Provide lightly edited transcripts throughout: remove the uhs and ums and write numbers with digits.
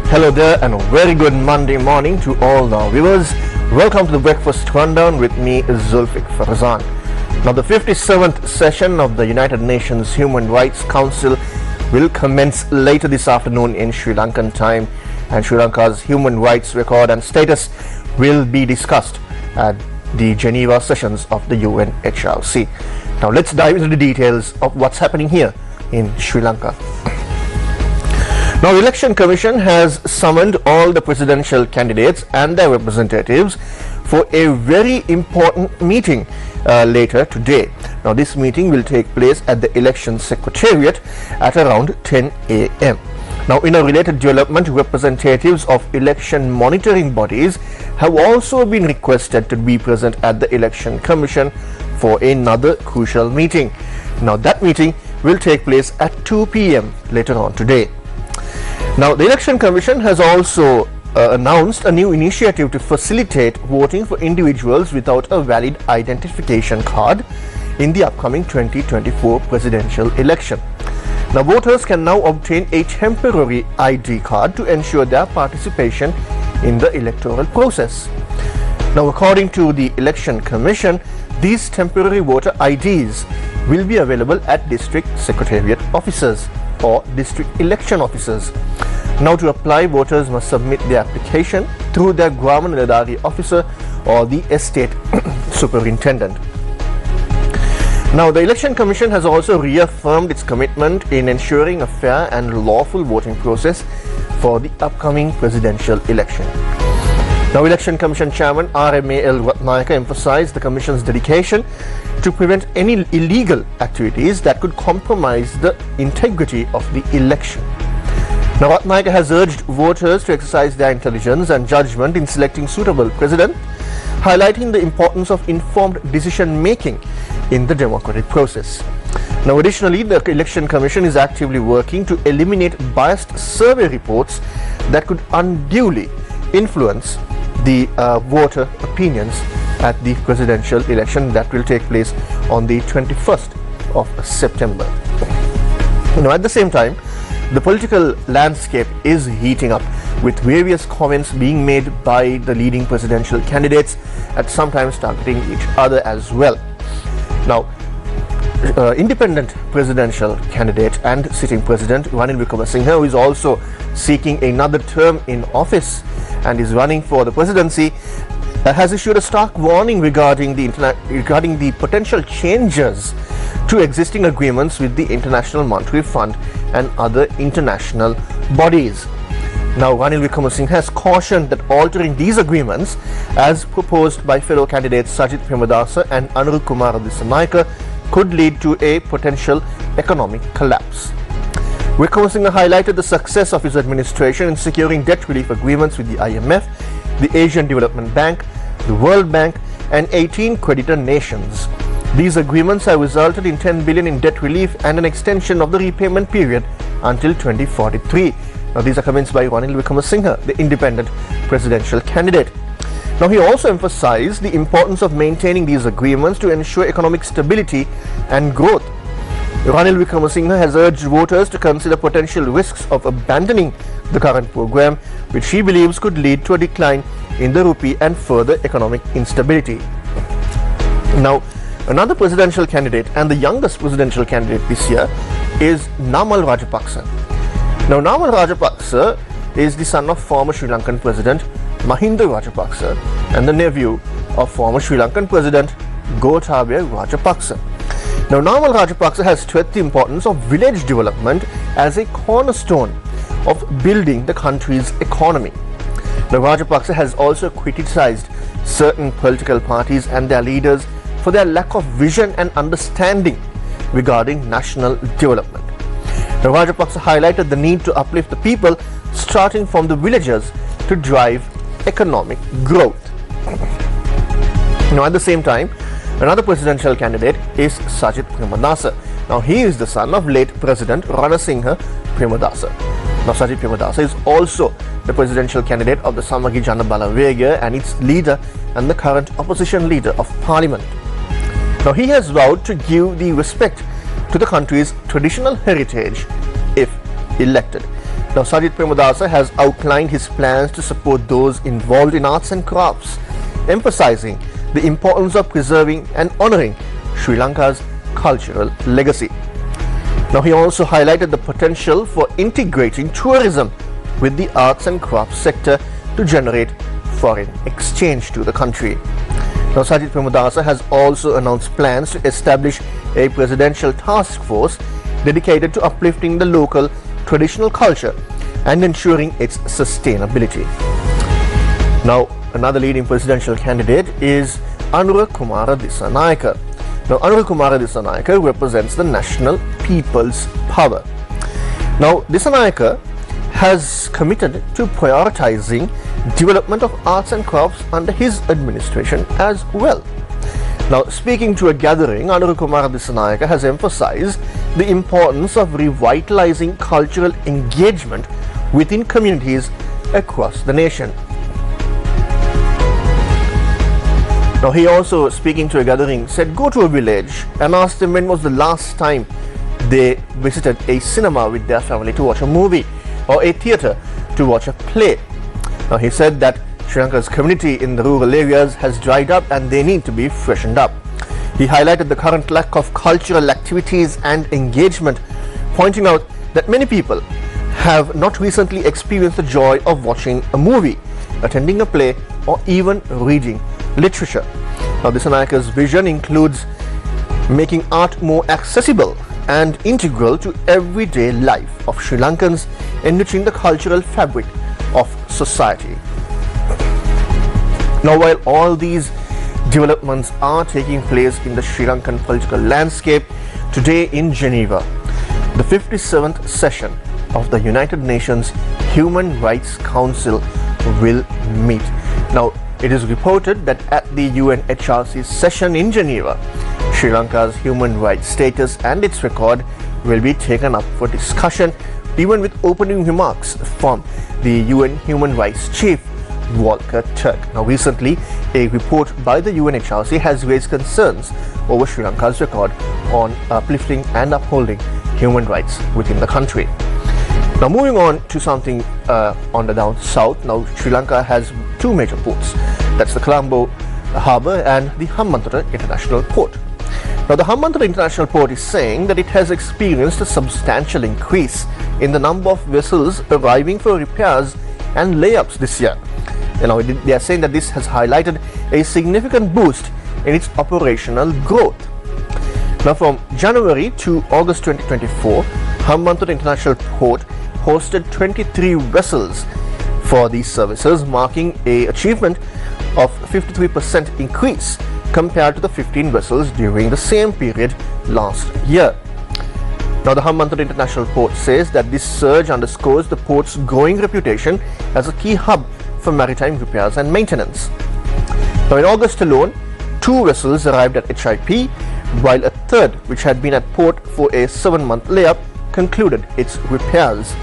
Hello there and a very good Monday morning to all our viewers. Welcome to the Breakfast Rundown with me, Zulfick Farzan. Now, the 57th session of the United Nations Human Rights Council will commence later this afternoon in Sri Lankan time, and Sri Lanka's human rights record and status will be discussed at the Geneva sessions of the UNHRC. Now, let's dive into the details of what's happening here in Sri Lanka. Now, the Election Commission has summoned all the presidential candidates and their representatives for a very important meeting later today. Now, this meeting will take place at the Election Secretariat at around 10 a.m. Now, in a related development, representatives of election monitoring bodies have also been requested to be present at the Election Commission for another crucial meeting. Now, that meeting will take place at 2 p.m. later on today. Now, the Election Commission has also announced a new initiative to facilitate voting for individuals without a valid identification card in the upcoming 2024 presidential election. Now, voters can now obtain a temporary ID card to ensure their participation in the electoral process. Now, according to the Election Commission, these temporary voter IDs will be available at district secretariat offices or district election officers. Now, to apply, voters must submit their application through their Grama Niladhari officer or the estate superintendent. Now, the Election Commission has also reaffirmed its commitment in ensuring a fair and lawful voting process for the upcoming presidential election. Now, Election Commission Chairman RMAL Ratnayaka emphasized the Commission's dedication to prevent any illegal activities that could compromise the integrity of the election. Now, Ratnayaka has urged voters to exercise their intelligence and judgment in selecting suitable president, highlighting the importance of informed decision making in the democratic process. Now, additionally, the Election Commission is actively working to eliminate biased survey reports that could unduly influence the voter opinions at the presidential election that will take place on the 21st of September. Now, at the same time, the political landscape is heating up, with various comments being made by the leading presidential candidates, at sometimes targeting each other as well. Now, independent presidential candidate and sitting president Ranil Wickremesinghe, who is also seeking another term in office and is running for the presidency, has issued a stark warning regarding the potential changes to existing agreements with the International Monetary Fund and other international bodies. Now, Ranil Wickremesinghe has cautioned that altering these agreements, as proposed by fellow candidates Sajith Premadasa and Anil Kumar Dissanayake, could lead to a potential economic collapse. Wickremesinghe highlighted the success of his administration in securing debt relief agreements with the IMF, the Asian Development Bank, the World Bank, and 18 creditor nations. These agreements have resulted in 10 billion in debt relief and an extension of the repayment period until 2043. Now, these are comments by Ranil Wickremesinghe, the independent presidential candidate. Now, he also emphasized the importance of maintaining these agreements to ensure economic stability and growth. Ranil Wickremesinghe has urged voters to consider potential risks of abandoning the current program, which he believes could lead to a decline in the rupee and further economic instability. Now, another presidential candidate and the youngest presidential candidate this year is Namal Rajapaksa. Now, Namal Rajapaksa is the son of former Sri Lankan President Mahinda Rajapaksa and the nephew of former Sri Lankan President Gotabaya Rajapaksa. Now, Namal Rajapaksa has stressed the importance of village development as a cornerstone of building the country's economy. Now, Rajapaksa has also criticized certain political parties and their leaders for their lack of vision and understanding regarding national development. Now, Rajapaksa highlighted the need to uplift the people starting from the villages to drive economic growth. Now, at the same time, another presidential candidate is Sajith Premadasa. Now, he is the son of late President Ranasinghe Premadasa. Now, Sajith Premadasa is also the presidential candidate of the Samagi Jana Balawega and its leader and the current opposition leader of parliament. Now, he has vowed to give the respect to the country's traditional heritage if elected. Now, Sajid Premadasa has outlined his plans to support those involved in arts and crafts, emphasizing the importance of preserving and honoring Sri Lanka's cultural legacy. Now, he also highlighted the potential for integrating tourism with the arts and crafts sector to generate foreign exchange to the country. Now, Sajid Premadasa has also announced plans to establish a presidential task force dedicated to uplifting the local traditional culture and ensuring its sustainability. Now, another leading presidential candidate is Anura Kumara Dissanayake. Now, Anura Kumara Dissanayake represents the National People's Power. Now, Dissanayake has committed to prioritizing development of arts and crafts under his administration as well. Now, speaking to a gathering, Anura Kumara Dissanayake has emphasized the importance of revitalizing cultural engagement within communities across the nation. Now, he also, speaking to a gathering, said go to a village and ask them when was the last time they visited a cinema with their family to watch a movie or a theatre to watch a play. Now, he said that Sri Lanka's community in the rural areas has dried up and they need to be freshened up. He highlighted the current lack of cultural activities and engagement, pointing out that many people have not recently experienced the joy of watching a movie, attending a play, or even reading literature. Now, Dissanayake's vision includes making art more accessible and integral to everyday life of Sri Lankans, enriching the cultural fabric of society. Now, while all these developments are taking place in the Sri Lankan political landscape, today in Geneva, the 57th session of the United Nations Human Rights Council will meet. Now, it is reported that at the UNHRC session in Geneva, Sri Lanka's human rights status and its record will be taken up for discussion, even with opening remarks from the UN Human Rights Chief Volker Turk. Now, recently, a report by the UNHRC has raised concerns over Sri Lanka's record on uplifting and upholding human rights within the country. Now, moving on to something on the down south. Now, Sri Lanka has two major ports. That's the Colombo Harbour and the Hambantota International Port. Now, the Hambantota International Port is saying that it has experienced a substantial increase in the number of vessels arriving for repairs and layups this year. They are saying that this has highlighted a significant boost in its operational growth. Now, from January to August 2024, Hambantota International Port hosted 23 vessels for these services, marking an achievement of 53% increase compared to the 15 vessels during the same period last year. Now, the Hambantota International Port says that this surge underscores the port's growing reputation as a key hub for maritime repairs and maintenance. Now, in August alone, 2 vessels arrived at HIP, while a third, which had been at port for a 7-month layup, concluded its repairs.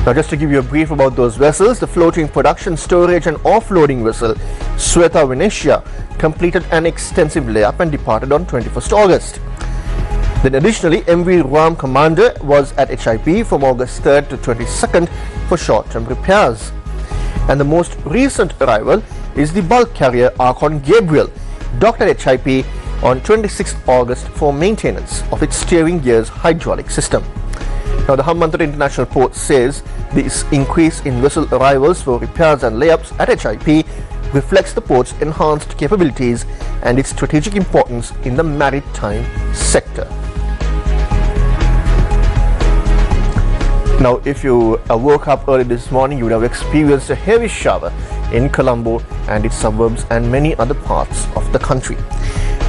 Now, just to give you a brief about those vessels, the floating production, storage and offloading vessel Sweta Venetia completed an extensive layup and departed on 21st August. Then additionally, MV Ram Commander was at HIP from August 3rd to 22nd for short-term repairs. And the most recent arrival is the bulk carrier Archon Gabriel, docked at HIP on 26th August for maintenance of its steering gear's hydraulic system. Now, the Hambantota International Port says this increase in vessel arrivals for repairs and layups at HIP reflects the port's enhanced capabilities and its strategic importance in the maritime sector. Now, if you woke up early this morning, you would have experienced a heavy shower in Colombo and its suburbs and many other parts of the country.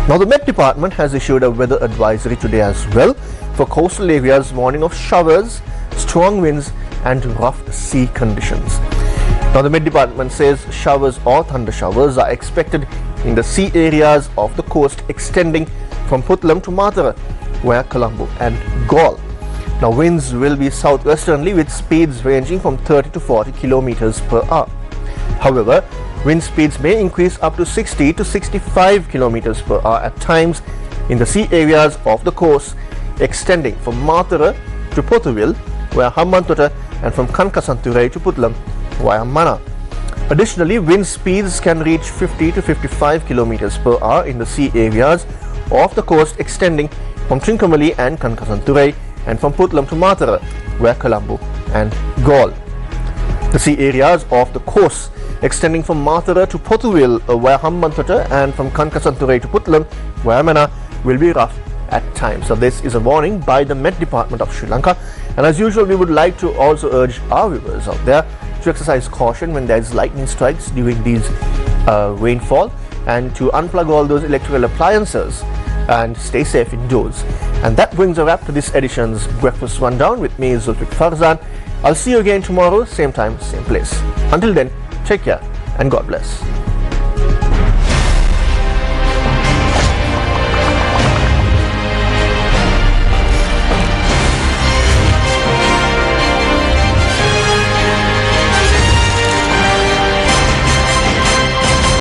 Now, the Met Department has issued a weather advisory today as well for coastal areas, warning of showers, strong winds and rough sea conditions. Now, the Met Department says showers or thunder showers are expected in the sea areas of the coast extending from Putlam to Matara, via Colombo and Galle. Now, winds will be southwesterly with speeds ranging from 30 to 40 kilometers per hour. However, wind speeds may increase up to 60 to 65 kilometers per hour at times in the sea areas of the coast extending from Matara to Pothuil, where Hambantota and from Kankasanturai to Putlam via Mana. Additionally, wind speeds can reach 50 to 55 kilometers per hour in the sea areas off the coast extending from Trincomalee and Kankasanturai and from Putlam to Matara via Colombo and Galle. The sea areas off the coast extending from Matara to Pothuil via Hambantota and from Kankasanturai to Putlam via Mana will be rough at times. So this is a warning by the Met Department of Sri Lanka, and as usual we would like to also urge our viewers out there to exercise caution when there is lightning strikes during these rainfall, and to unplug all those electrical appliances and stay safe indoors. And that brings a wrap to this edition's Breakfast Rundown with me, Zulfick Farzan. I'll see you again tomorrow, same time, same place. Until then, take care and God bless.